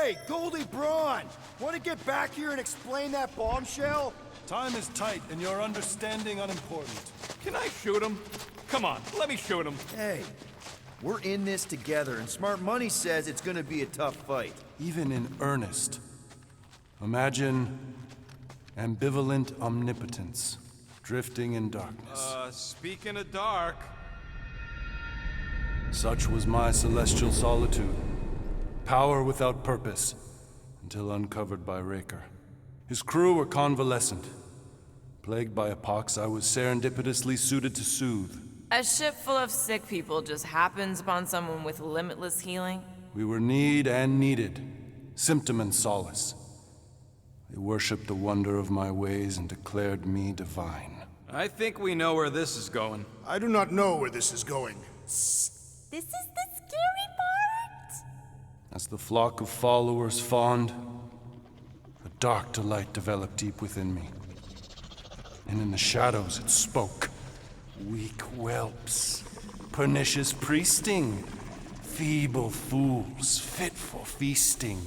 Hey, Goldie Braun! Want to get back here and explain that bombshell? Time is tight, and your understanding unimportant. Can I shoot him? Come on, let me shoot him. Hey, we're in this together, and Smart Money says it's gonna be a tough fight. Even in earnest. Imagine ambivalent omnipotence, drifting in darkness. Speaking of dark... Such was my celestial solitude. Power without purpose, until uncovered by Raker. His crew were convalescent. Plagued by a pox I was serendipitously suited to soothe. A ship full of sick people just happens upon someone with limitless healing? We were need and needed, symptom and solace. They worshipped the wonder of my ways and declared me divine. I think we know where this is going. I do not know where this is going. This is the scary part! As the flock of followers fawned, a dark delight developed deep within me. And in the shadows it spoke. Weak whelps, pernicious priesting, feeble fools, fit for feasting.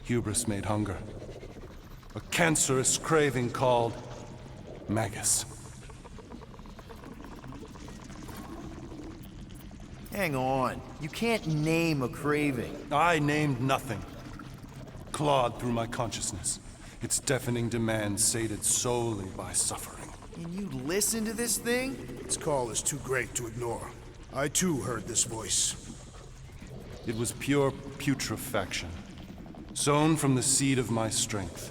Hubris made hunger. A cancerous craving called Magus. Hang on. You can't name a craving. I named nothing. Clawed through my consciousness, its deafening demands sated solely by suffering. And you listen to this thing? Its call is too great to ignore. I too heard this voice. It was pure putrefaction, sown from the seed of my strength.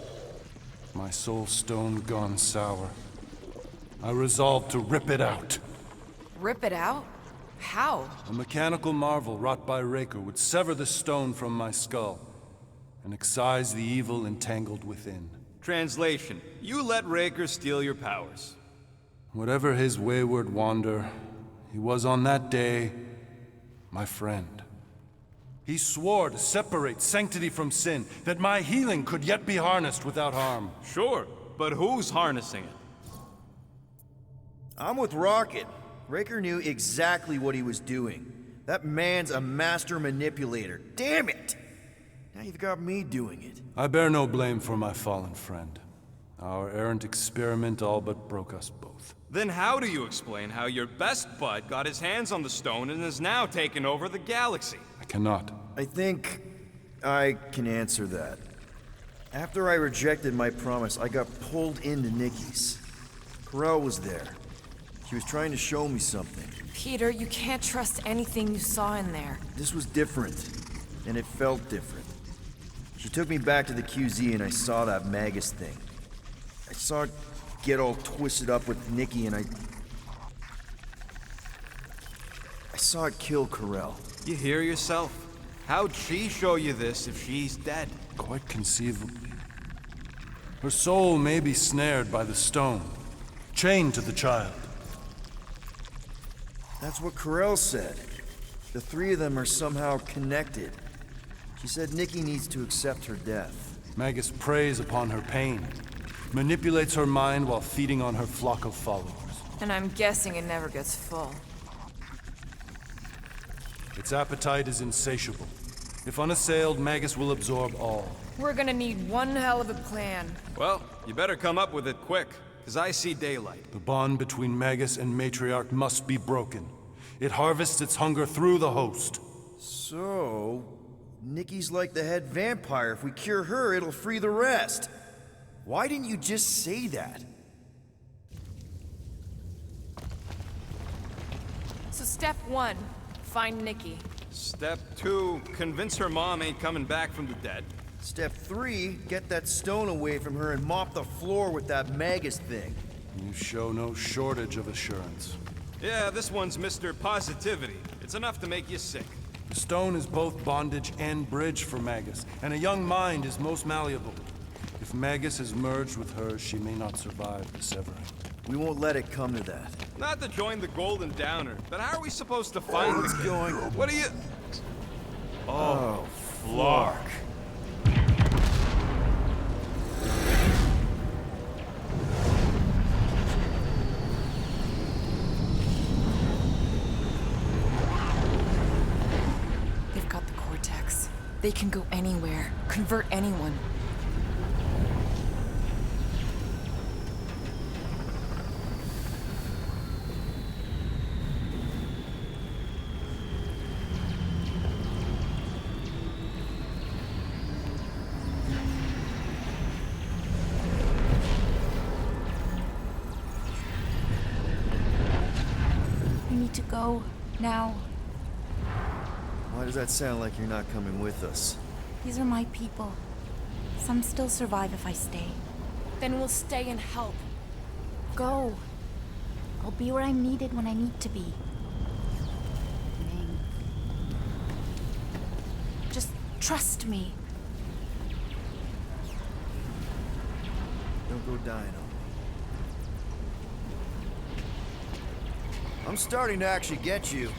My soul stone gone sour. I resolved to rip it out. Rip it out? How? A mechanical marvel wrought by Raker would sever the stone from my skull and excise the evil entangled within. Translation: you let Raker steal your powers. Whatever his wayward wander, he was on that day my friend. He swore to separate sanctity from sin, that my healing could yet be harnessed without harm. Sure, but who's harnessing it? I'm with Rocket. Raker knew exactly what he was doing. That man's a master manipulator. Damn it! Now you've got me doing it. I bear no blame for my fallen friend. Our errant experiment all but broke us both. Then how do you explain how your best bud got his hands on the stone and has now taken over the galaxy? I cannot. I think I can answer that. After I rejected my promise, I got pulled into Nikki's. Corel was there. She was trying to show me something. Peter, you can't trust anything you saw in there. This was different, and it felt different. She took me back to the QZ and I saw that Magus thing. I saw it get all twisted up with Nikki and I saw it kill Corel. You hear yourself? How'd she show you this if she's dead? Quite conceivably. Her soul may be snared by the stone, chained to the child. That's what Corel said. The three of them are somehow connected. She said Nikki needs to accept her death. Magus preys upon her pain, manipulates her mind while feeding on her flock of followers. And I'm guessing it never gets full. Its appetite is insatiable. If unassailed, Magus will absorb all. We're gonna need one hell of a plan. Well, you better come up with it quick, because I see daylight. The bond between Magus and Matriarch must be broken. It harvests its hunger through the host. So, Nikki's like the head vampire. If we cure her, it'll free the rest. Why didn't you just say that? So step one, find Nikki. Step 2, convince her mom ain't coming back from the dead. Step 3, get that stone away from her and mop the floor with that Magus thing. You show no shortage of assurance. Yeah, this one's Mr. Positivity. It's enough to make you sick. The stone is both bondage and bridge for Magus, and a young mind is most malleable. If Magus is merged with hers, she may not survive the severing. We won't let it come to that. Not to join the Golden Downer, but how are we supposed to find the kid? going? What are you... Oh, Flark. They've got the cortex. They can go anywhere, convert anyone. We need to go now. Why does that sound like you're not coming with us? These are my people. Some still survive if I stay. Then we'll stay and help. Go. I'll be where I'm needed when I need to be. Ming. Just trust me. Don't go dying on me. I'm starting to actually get you.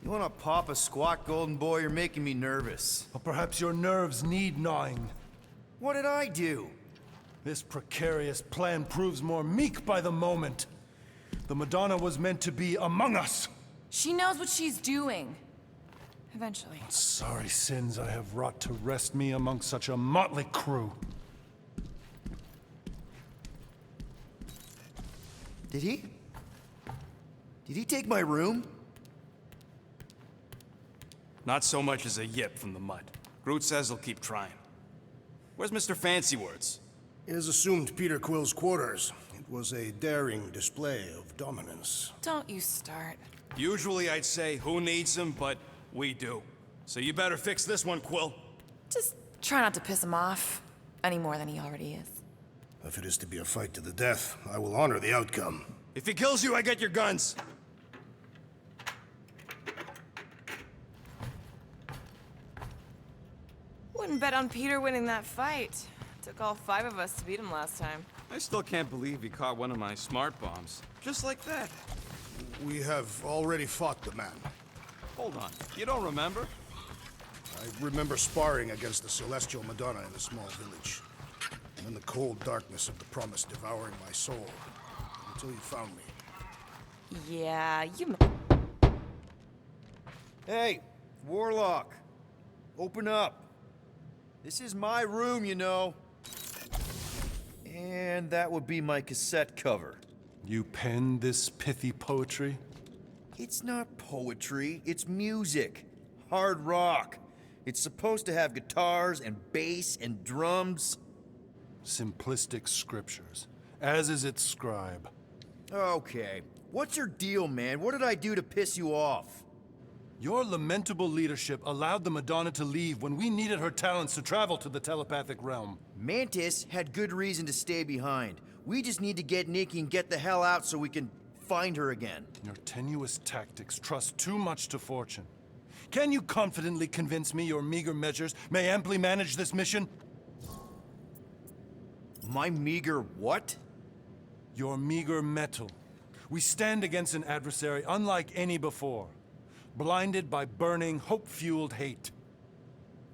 You wanna pop a squat, golden boy? You're making me nervous. Or perhaps your nerves need gnawing. What did I do? This precarious plan proves more meek by the moment. The Madonna was meant to be among us. She knows what she's doing. Eventually. Sorry sins I have wrought to wrest me among such a motley crew. Did he? Did he take my room? Not so much as a yip from the mud. Groot says he'll keep trying. Where's Mr. Fancy Words? It is assumed Peter Quill's quarters. It was a daring display of dominance. Don't you start. Usually I'd say, who needs him, but we do. So you better fix this one, Quill. Just try not to piss him off any more than he already is. If it is to be a fight to the death, I will honor the outcome. If he kills you, I get your guns. Wouldn't bet on Peter winning that fight. Took all 5 of us to beat him last time. I still can't believe he caught one of my smart bombs. Just like that. We have already fought the man. Hold on, you don't remember? I remember sparring against the Celestial Madonna in a small village. And in the cold darkness of the promise devouring my soul. Until you found me. Yeah, you... Hey, Warlock. Open up. This is my room, you know. And that would be my cassette cover. You penned this pithy poetry? It's not poetry, it's music. Hard rock. It's supposed to have guitars and bass and drums. Simplistic scriptures, as is its scribe. Okay. What's your deal, man? What did I do to piss you off? Your lamentable leadership allowed the Madonna to leave when we needed her talents to travel to the telepathic realm. Mantis had good reason to stay behind. We just need to get Nikki and get the hell out so we can find her again. Your tenuous tactics trust too much to fortune. Can you confidently convince me your meager measures may amply manage this mission? My meager what? Your meager metal. We stand against an adversary unlike any before. Blinded by burning, hope-fueled hate.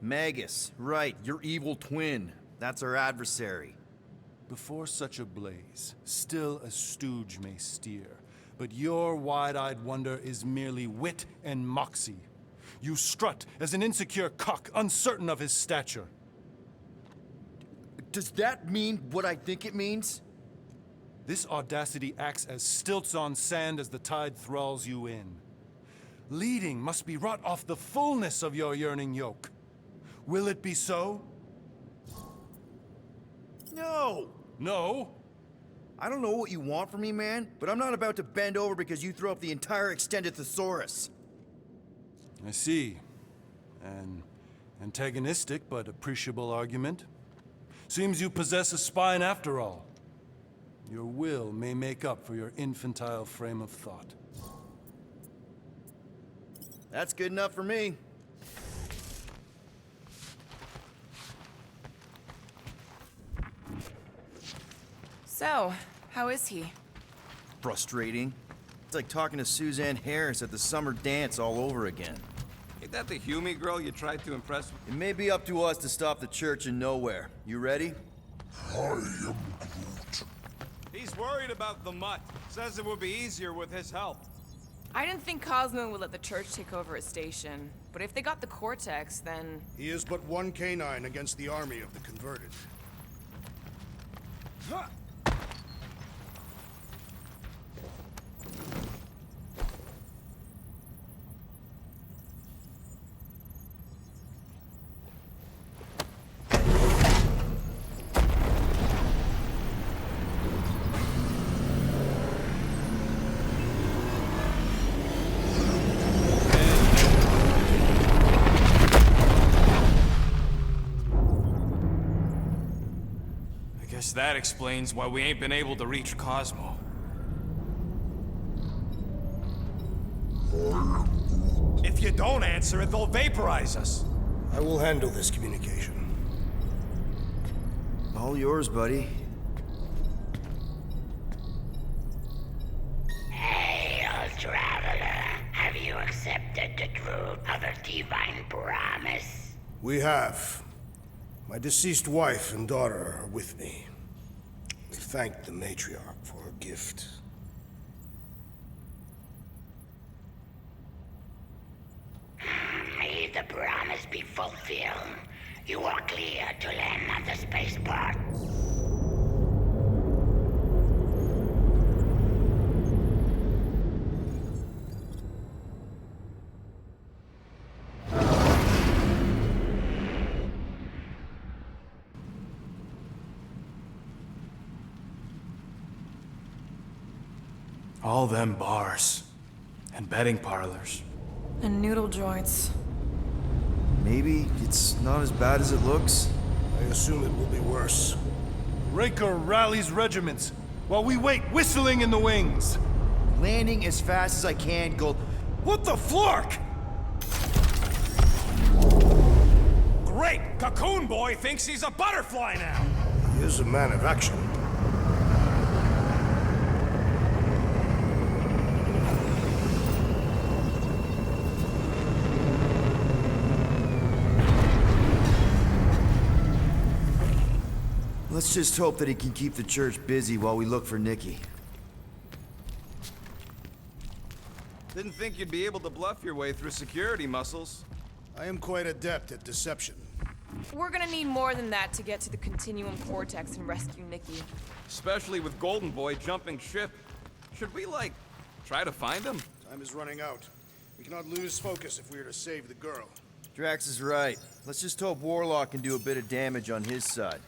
Magus, right, your evil twin. That's our adversary. Before such a blaze, still a stooge may steer, but your wide-eyed wonder is merely wit and moxie. You strut as an insecure cock, uncertain of his stature. Does that mean what I think it means? This audacity acts as stilts on sand as the tide thralls you in. Leading must be wrought off the fullness of your yearning yoke. Will it be so? No! No? I don't know what you want from me, man, but I'm not about to bend over because you throw up the entire extended thesaurus. I see. An antagonistic but appreciable argument. Seems you possess a spine after all. Your will may make up for your infantile frame of thought. That's good enough for me. So, how is he? Frustrating. It's like talking to Suzanne Harris at the summer dance all over again. Ain't that the Hume girl you tried to impress with? It may be up to us to stop the church in nowhere. You ready? He's worried about the mutt. Says it would be easier with his help. I didn't think Cosmo would let the church take over his station. But if they got the Cortex, then... He is but one canine against the army of the converted. Guess that explains why we ain't been able to reach Cosmo. If you don't answer it, they'll vaporize us. I will handle this communication. All yours, buddy. Hail, traveler. Have you accepted the truth of a divine promise? We have. My deceased wife and daughter are with me. We thank the matriarch for her gift. May the promise be fulfilled. You are clear to land on the spaceport. All them bars. And betting parlors. And noodle joints. Maybe it's not as bad as it looks. I assume it will be worse. Raker rallies regiments, while we wait whistling in the wings. Landing as fast as I can, Gold. What the flark? Great! Cocoon Boy thinks he's a butterfly now! He is a man of action. Let's just hope that he can keep the church busy while we look for Nikki. Didn't think you'd be able to bluff your way through security muscles. I am quite adept at deception. We're gonna need more than that to get to the Continuum Cortex and rescue Nikki. Especially with Golden Boy jumping ship. Should we, like, try to find him? Time is running out. We cannot lose focus if we are to save the girl. Drax is right. Let's just hope Warlock can do a bit of damage on his side.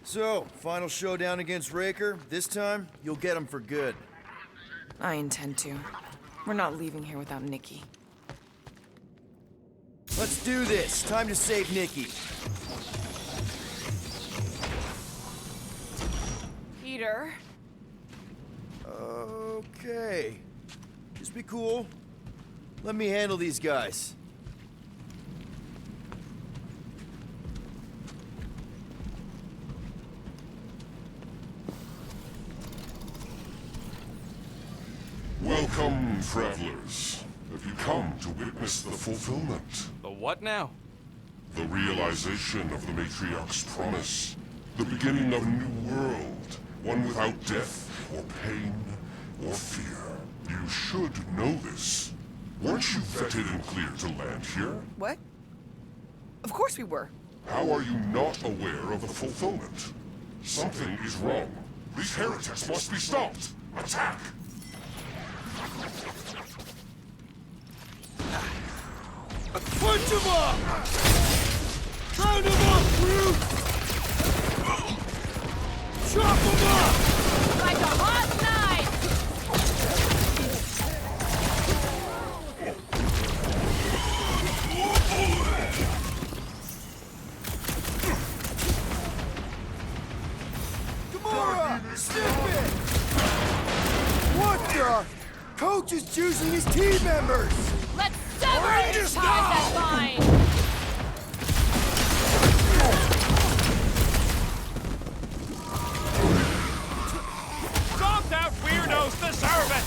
So, final showdown against Raker. This time, you'll get him for good. I intend to. We're not leaving here without Nikki. Let's do this. Time to save Nikki. Peter? Okay. Just be cool. Let me handle these guys. Welcome, travelers. Have you come to witness the fulfillment? The what now? The realization of the Matriarch's promise. The beginning of a new world. One without death, or pain, or fear. You should know this. Weren't you vetted and cleared to land here? What? Of course we were. How are you not aware of the fulfillment? Something is wrong. These heretics must be stopped. Attack! Punch him up! Round him up, Groot! Chop him up! Like a hot knife! Gamora! Snip it! What the? Coach is choosing his team members! Let's sever Ties that line! Stomped out weirdos deserve it!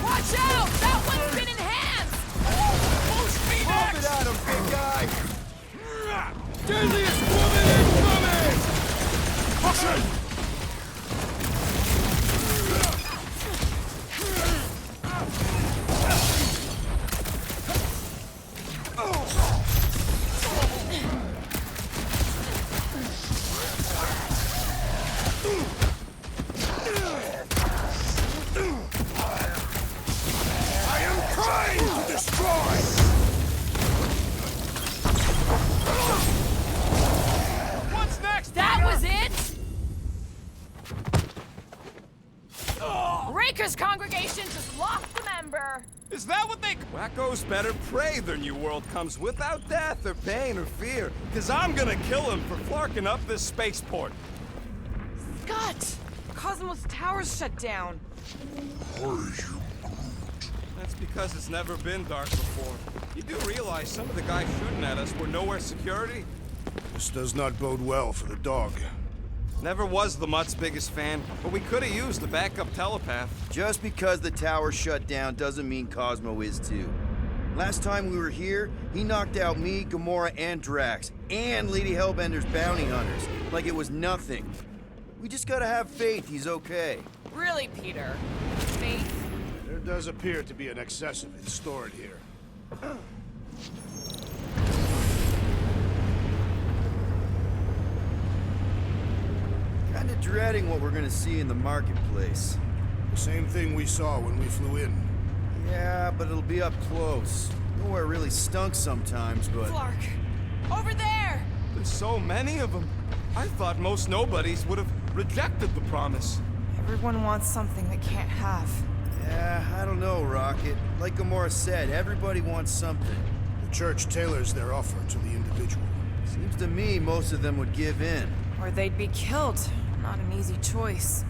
Watch out! That one's been enhanced! Pump it at him, big guy! Deadliest woman incoming! Push I am trying to destroy! What's next? That was it? Raker's congregation just lost a member. Is that what they... Wackos better pray their new world comes without death or pain or fear, because I'm gonna kill him for flarking up this spaceport. Scott! Cosmos Tower's shut down. That's because it's never been dark before. You do realize some of the guys shooting at us were nowhere security? This does not bode well for the dog. Never was the Mutt's biggest fan, but we could have used a backup telepath. Just because the tower shut down doesn't mean Cosmo is too. Last time we were here, he knocked out me, Gamora, and Drax, and Lady Hellbender's bounty hunters, like it was nothing. We just gotta have faith he's okay. Really, Peter? Faith? There does appear to be an excess of it stored here. Kinda dreading what we're gonna see in the marketplace. The same thing we saw when we flew in. Yeah, but it'll be up close. Nowhere really stunk sometimes, but... Flark! Over there! There's so many of them. I thought most nobodies would have rejected the promise. Everyone wants something they can't have. Yeah, I don't know, Rocket. Like Gamora said, everybody wants something. The church tailors their offer to the individual. Seems to me most of them would give in. Or they'd be killed. Not an easy choice.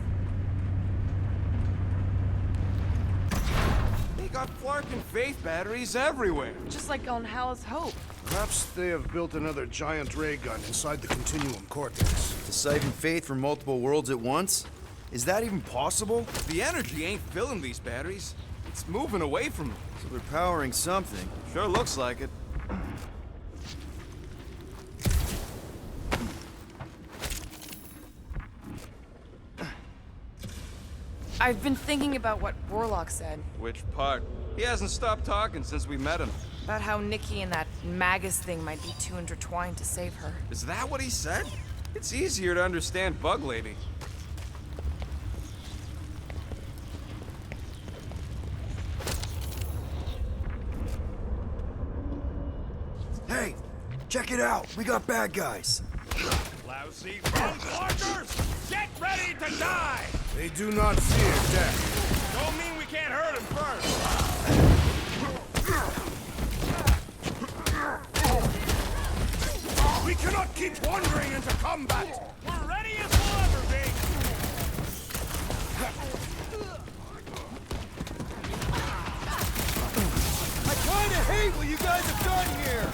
They got Flark and Faith batteries everywhere. Just like on Hal's Hope. Perhaps they have built another giant ray gun inside the Continuum Cortex. To siphon faith from multiple worlds at once? Is that even possible? The energy ain't filling these batteries. It's moving away from them. So they're powering something. Sure looks like it. I've been thinking about what Warlock said. Which part? He hasn't stopped talking since we met him. About how Nikki and that Magus thing might be too intertwined to save her. Is that what he said? It's easier to understand Bug Lady. Hey, check it out. We got bad guys. Lousy Flarkers! Get ready to die! They do not fear death. Don't mean we can't hurt him first. We cannot keep wandering into combat! We're ready as we'll ever be! I kinda hate what you guys have done here.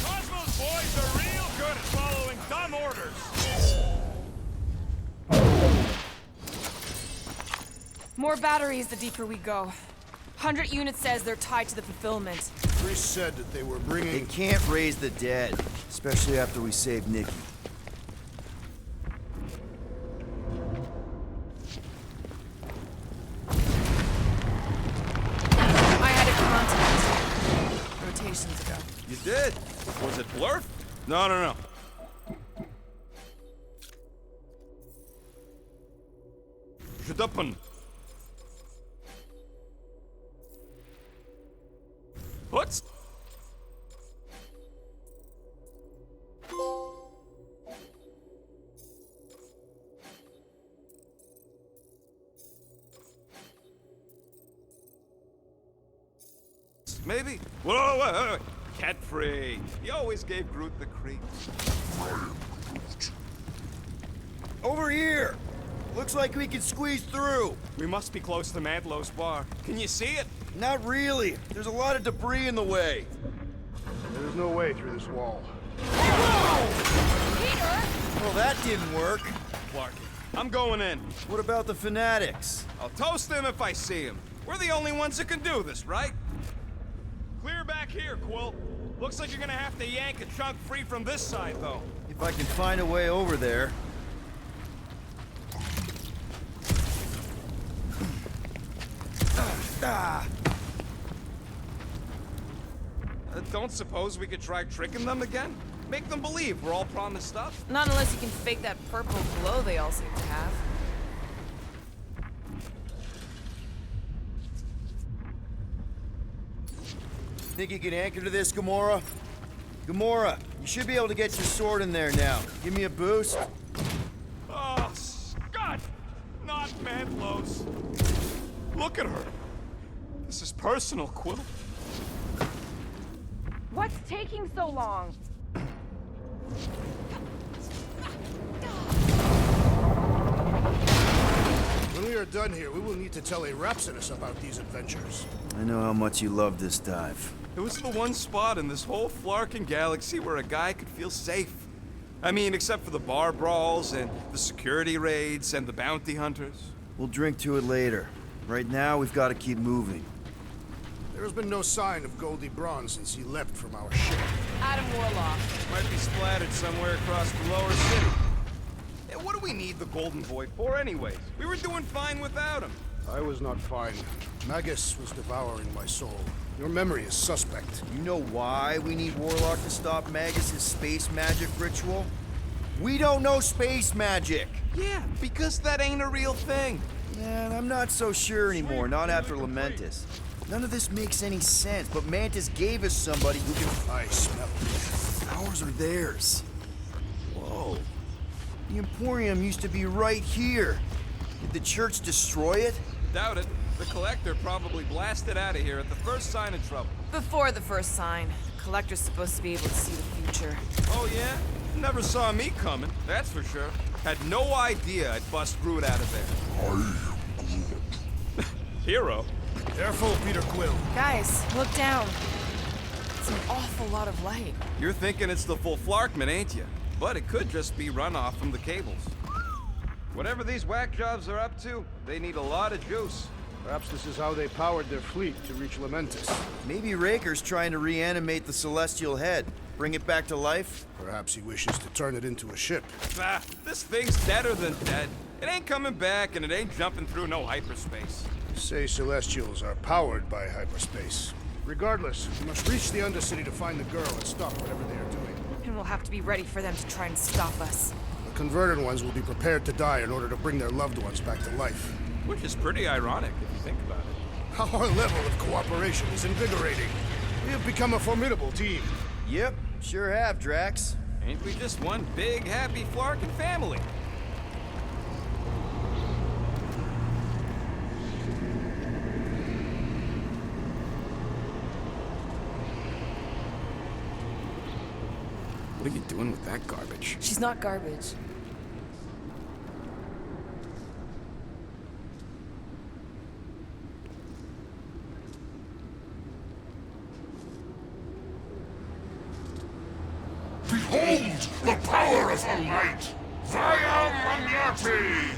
Cosmo's boys are real good at following dumb orders. More batteries the deeper we go. 100 units says they're tied to the fulfillment. Chris said that they were They bringing... can't raise the dead, especially after we saved Nikki. I had a contact rotations ago. You did? Was it Blurf? No. Shut What's... Maybe? Whoa, wait. Cat free. He always gave Groot the creeps. Over here! Looks like we can squeeze through. We must be close to Mantlow's bar. Can you see it? Not really. There's a lot of debris in the way. There's no way through this wall. Peter! Well, that didn't work. Clark, I'm going in. What about the fanatics? I'll toast them if I see him. We're the only ones that can do this, right? Clear back here, Quill. Looks like you're gonna have to yank a chunk free from this side, though. If I can find a way over there. Don't suppose we could try tricking them again? Make them believe we're all promised stuff? Not unless you can fake that purple glow they all seem to have. Think you can anchor to this, Gamora? Gamora, you should be able to get your sword in there now. Give me a boost. Oh, Scott! Not Mantlow's. Look at her. This is personal, Quill. What's taking so long? When we are done here, we will need to tell a Rhapsodus about these adventures. I know how much you love this dive. It was the one spot in this whole Flarkin galaxy where a guy could feel safe. I mean, except for the bar brawls and the security raids and the bounty hunters. We'll drink to it later. Right now, we've got to keep moving. There has been no sign of Goldie Braun since he left from our ship. Adam Warlock. Might be splattered somewhere across the lower city. Hey, what do we need the Golden Boy for anyways? We were doing fine without him. I was not fine. Magus was devouring my soul. Your memory is suspect. You know why we need Warlock to stop Magus' space magic ritual? We don't know space magic! Yeah, because that ain't a real thing. Man, I'm not so sure anymore, not after Lamentus. None of this makes any sense, but Mantis gave us somebody who can... I smell it. Ours are theirs. Whoa. The Emporium used to be right here. Did the church destroy it? Doubt it. The Collector probably blasted out of here at the first sign of trouble. Before the first sign. Collector's supposed to be able to see the future. Oh yeah? Never saw me coming, that's for sure. Had no idea I'd bust Groot out of there. Hero? Careful, Peter Quill. Guys, look down. It's an awful lot of light. You're thinking it's the full Flarkman, ain't you? But it could just be runoff from the cables. Whatever these whack jobs are up to, they need a lot of juice. Perhaps this is how they powered their fleet to reach Lamentus. Maybe Raker's trying to reanimate the Celestial Head. Bring it back to life? Perhaps he wishes to turn it into a ship. Ah, this thing's deader than dead. It ain't coming back, and it ain't jumping through no hyperspace. You say Celestials are powered by hyperspace. Regardless, we must reach the Undercity to find the girl and stop whatever they are doing. And we'll have to be ready for them to try and stop us. The converted ones will be prepared to die in order to bring their loved ones back to life. Which is pretty ironic, if you think about it. Our level of cooperation is invigorating. We have become a formidable team. Yep, sure have, Drax. Ain't we just one big, happy Flarkin family? What are you doing with that garbage? She's not garbage. Behold the power of the light! Via Magnati!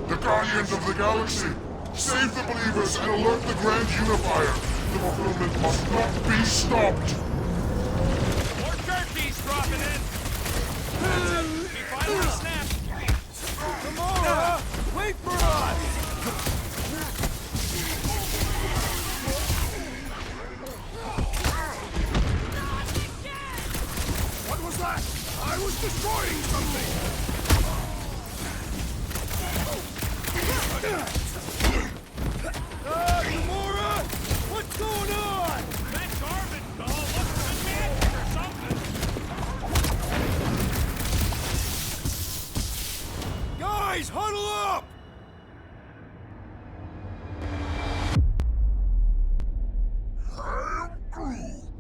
The Guardians of the Galaxy! Save the believers and alert the Grand Unifier! The fulfillment must not be stopped! More turkeys dropping in! He finally snapped! Gamora! Wait for us! What was that? I was destroying something! Gamora! What's going on? That garbage Guys, huddle up!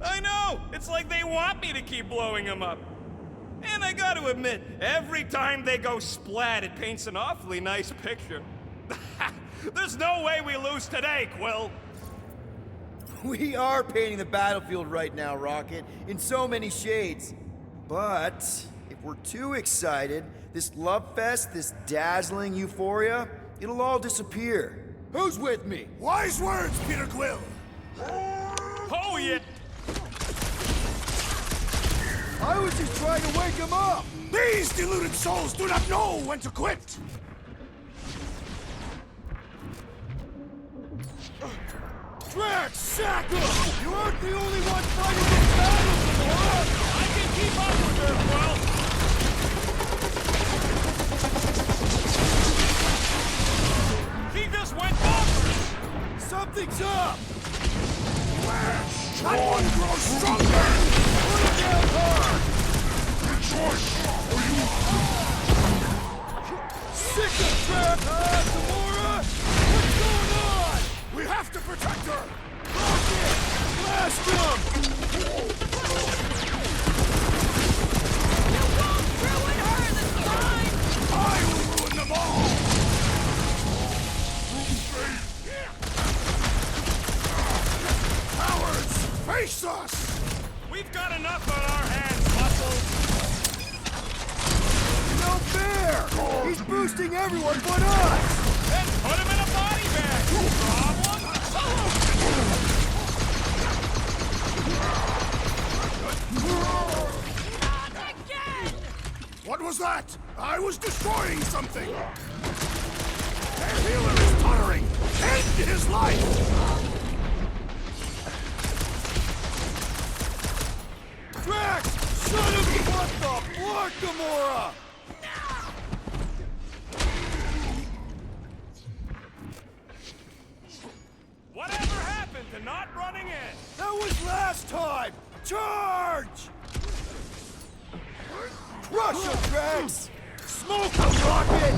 I know! It's like they want me to keep blowing him up. And I gotta admit, every time they go splat, it paints an awfully nice picture. There's no way we lose today, Quill. We are painting the battlefield right now, Rocket, in so many shades. But if we're too excited, this love fest, this dazzling euphoria, it'll all disappear. Who's with me? Wise words, Peter Quill! Oh, yeah! I was just trying to wake him up! These deluded souls do not know when to quit! Drax, sack him! You aren't the only one fighting this battle, Gamora! I can keep up with her, Quill! He just went bonkers! Something's up! That one grows stronger! Put him down hard! Sick of Drax! Gamora! What's going on? We have to protect her! Rocket! Blast him! You won't ruin her this time! I will ruin them all! Cowards! Face us! We've got enough on our hands, Muscles! No fair! He's boosting everyone but us! Then put him in a body bag! Problem Not again! What was that? I was destroying something! Their healer is tottering! End his life! Drax! Son of a... What the fuck, Gamora? Whatever happened to not running in? That was last time! Charge! Crush him, Drax! Smoke him, Rocket!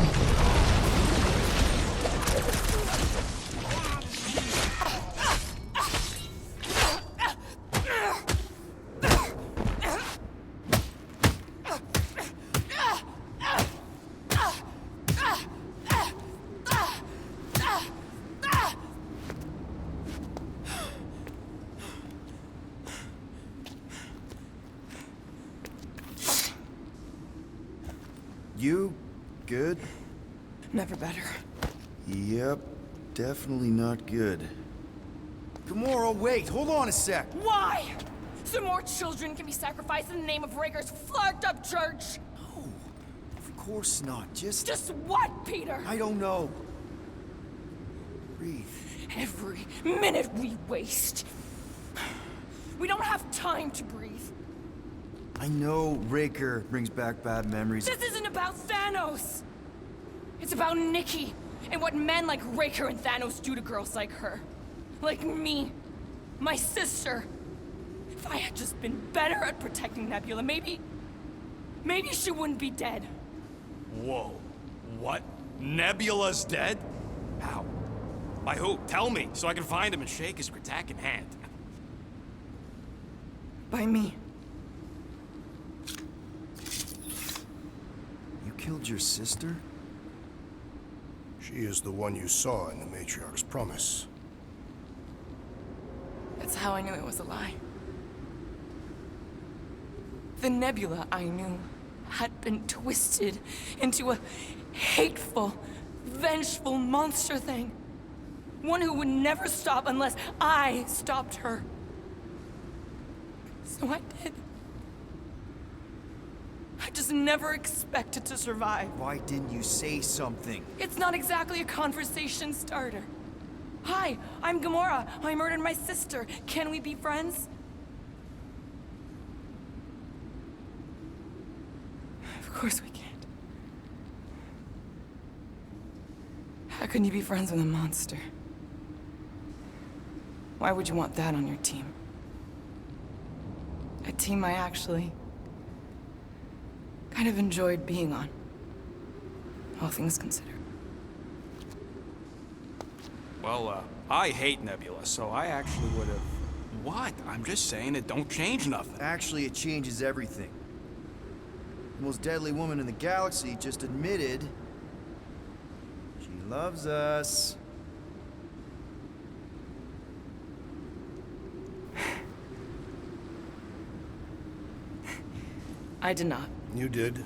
You good? Never better. Yep, definitely not good. Gamora, wait, hold on a sec. Why? So more children can be sacrificed in the name of Raker's flarked up church? No, of course not. Just what, Peter? I don't know. Breathe. Every minute we waste. We don't have time to breathe. I know Raker brings back bad memories. This isn't about Thanos. It's about Nikki and what men like Raker and Thanos do to girls like her. Like me. My sister. If I had just been better at protecting Nebula, maybe she wouldn't be dead. Whoa. What? Nebula's dead? How? By who? Tell me, so I can find him and shake his Kratak in hand. By me. You killed your sister? She is the one you saw in the Matriarch's promise. That's how I knew it was a lie. The Nebula I knew had been twisted into a hateful, vengeful monster thing. One who would never stop unless I stopped her. So I did. I just never expected to survive. Why didn't you say something? It's not exactly a conversation starter. Hi, I'm Gamora. I murdered my sister. Can we be friends? Of course we can't. How can you be friends with a monster? Why would you want that on your team? A team I actually kind of enjoyed being on. all things considered. Well, I hate Nebula, so I actually would have... What? I'm just saying it don't change nothing. Actually, it changes everything. The most deadly woman in the galaxy just admitted she loves us. I did not. You did.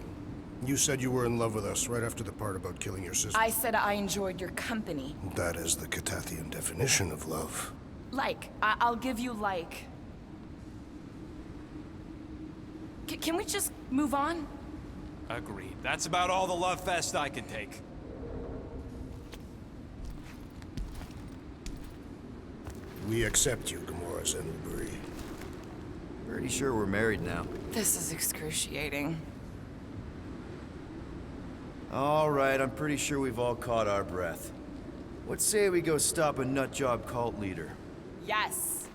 You said you were in love with us right after the part about killing your sister. I said I enjoyed your company. That is the Catathian definition of love. Like. I'll give you like. Can we just move on? Agreed. That's about all the love fest I can take. We accept you, Gamora Zenbury. Pretty sure we're married now. This is excruciating. All right, I'm pretty sure we've all caught our breath. What say we go stop a nutjob cult leader? Yes.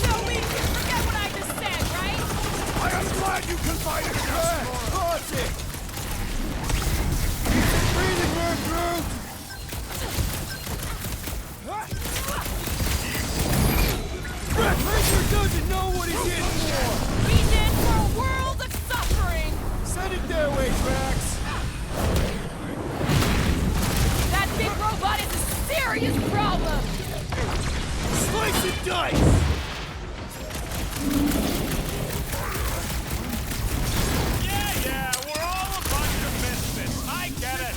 So we can forget what I just said, right? I am glad you confided in us, Gamora. Breathing room, Groot! Ranger doesn't know what he's in for! He's in for a world of suffering! Send it their way, Drax! That big robot is a serious problem! Slice and dice! Yeah, we're all a bunch of misfits. I get it.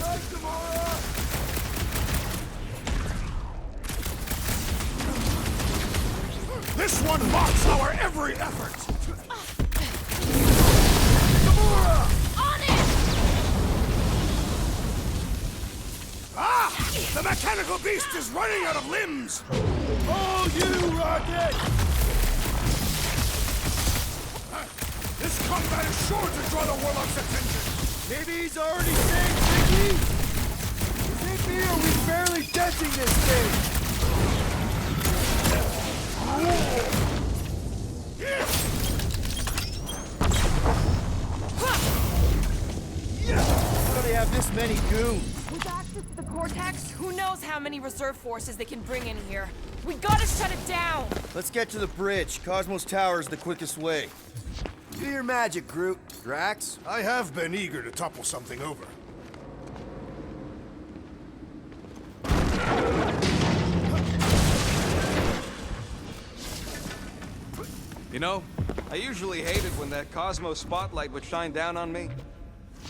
This one mocks our every effort! On it! Ah! The mechanical beast is running out of limbs! Oh, you rocket! This combat is sure to draw the Warlock's attention! Maybe he's already saved Vicky? Is it me or are we barely denting this thing? How do they have this many goons? With access to the Cortex, who knows how many reserve forces they can bring in here. We gotta shut it down! Let's get to the bridge. Cosmos Tower is the quickest way. Do your magic, Groot. Drax? I have been eager to topple something over. You know, I usually hated when that Cosmos spotlight would shine down on me.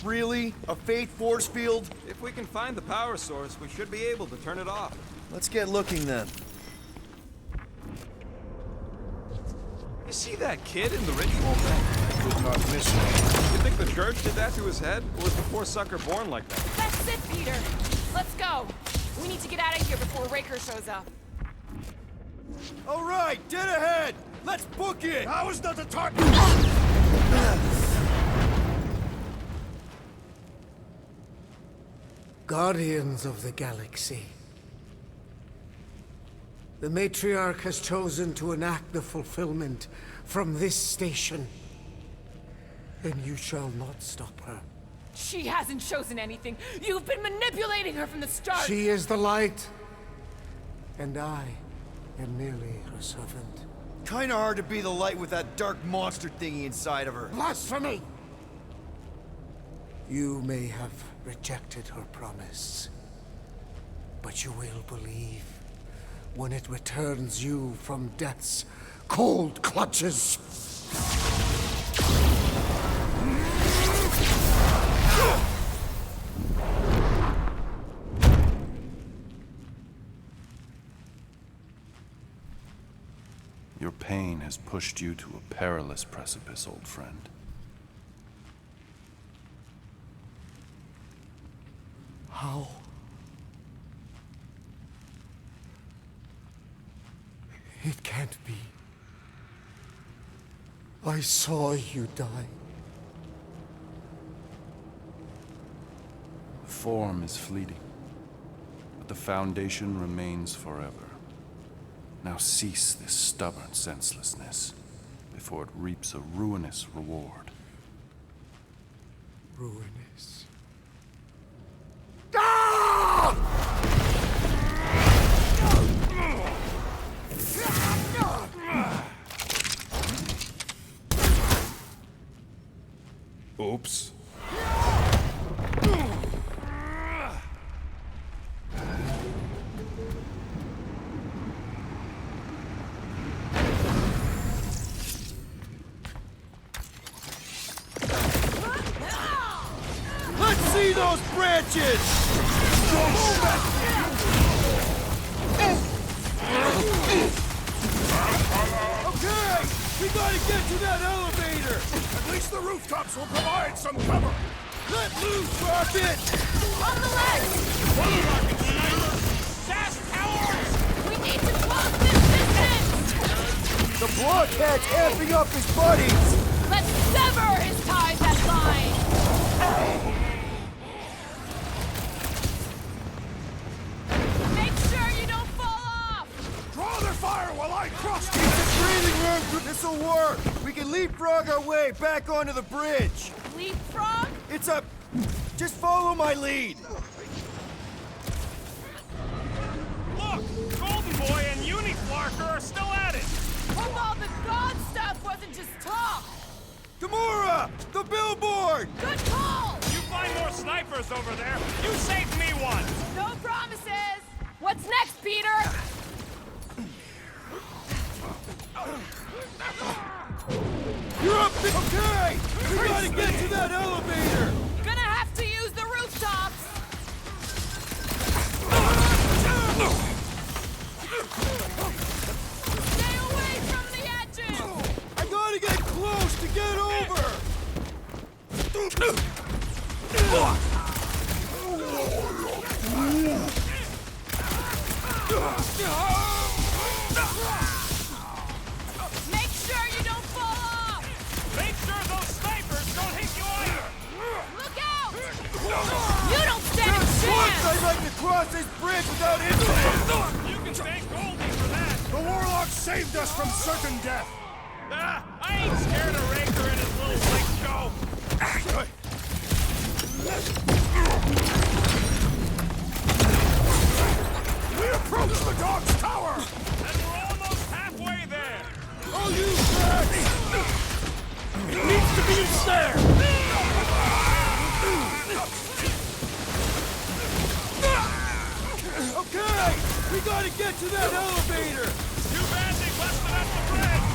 Really? A fate force field? If we can find the power source, we should be able to turn it off. Let's get looking then. You see that kid in the ritual thing? Could not miss it. You think the church did that to his head? Or was the poor sucker born like that? That's it, Peter! Let's go! We need to get out of here before Raker shows up. All right, dead ahead! Let's book it! Now is not the time! Guardians of the Galaxy. The Matriarch has chosen to enact the fulfillment from this station. And you shall not stop her. She hasn't chosen anything! You've been manipulating her from the start! She is the light. And I am merely her servant. Kinda hard to be the light with that dark monster thingy inside of her. Blasphemy! You may have rejected her promise, but you will believe when it returns you from death's cold clutches. Your pain has pushed you to a perilous precipice, old friend. How? It can't be. I saw you die. form is fleeting, but the foundation remains forever. Now cease this stubborn senselessness before it reaps a ruinous reward. Ruinous. Oops. Let's see those branches! Okay! We gotta get to that elevator! At least the rooftops will provide some cover. Let loose, Rocket! On the left! Fast towers! We need to close this distance! The blockhead's amping up his buddies! Let's sever his ties that bind! Make sure you don't fall off! Draw their fire while I cross. Keep the breathing room! This'll work! We can leapfrog our way back onto the bridge! Leapfrog? It's a... Just follow my lead! Look! Golden Boy and Uniflarker are still at it! Hope all the god stuff wasn't just talk! Gamora! The billboard! Good call! You find more snipers over there, you saved me one! No promises! What's next, Peter? You're up! Okay! We gotta get to that elevator! Gonna have to use the rooftops! Stay away from the edges! I gotta get close to get over! Make sure you don't fall off! Make sure those snipers don't hit you either! Look out! You don't stand a Once chance! I'd like to cross this bridge without incident! You can thank Goldie for that! The warlock saved us from certain death. I ain't scared of Raker and his little lick show! We approach the dog's tower. And we're almost halfway there! I'll use that! It needs to be ensnared! Okay! We gotta get to that elevator! Too bad they busted up the bridge!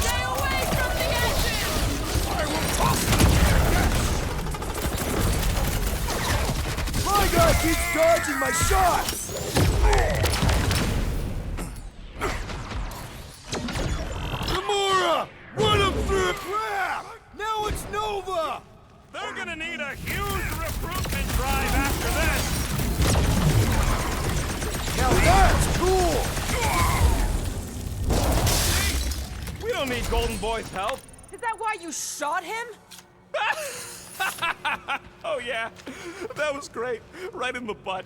Stay away from the edges! I will toss them. My guy keeps dodging my shots! Gamora! Run him through! Crap! Now it's Nova! They're gonna need a huge recruitment drive after this! Now that's cool! We don't need Golden Boy's help! Is that why you shot him? Oh yeah, that was great. Right in the butt.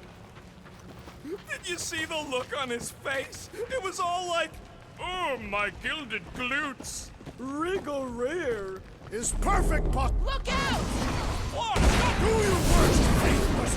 Did you see the look on his face? It was all like, oh, my gilded glutes. Wriggle rear. Is perfect, Puck. Look out! Look, Do your worst, faithless.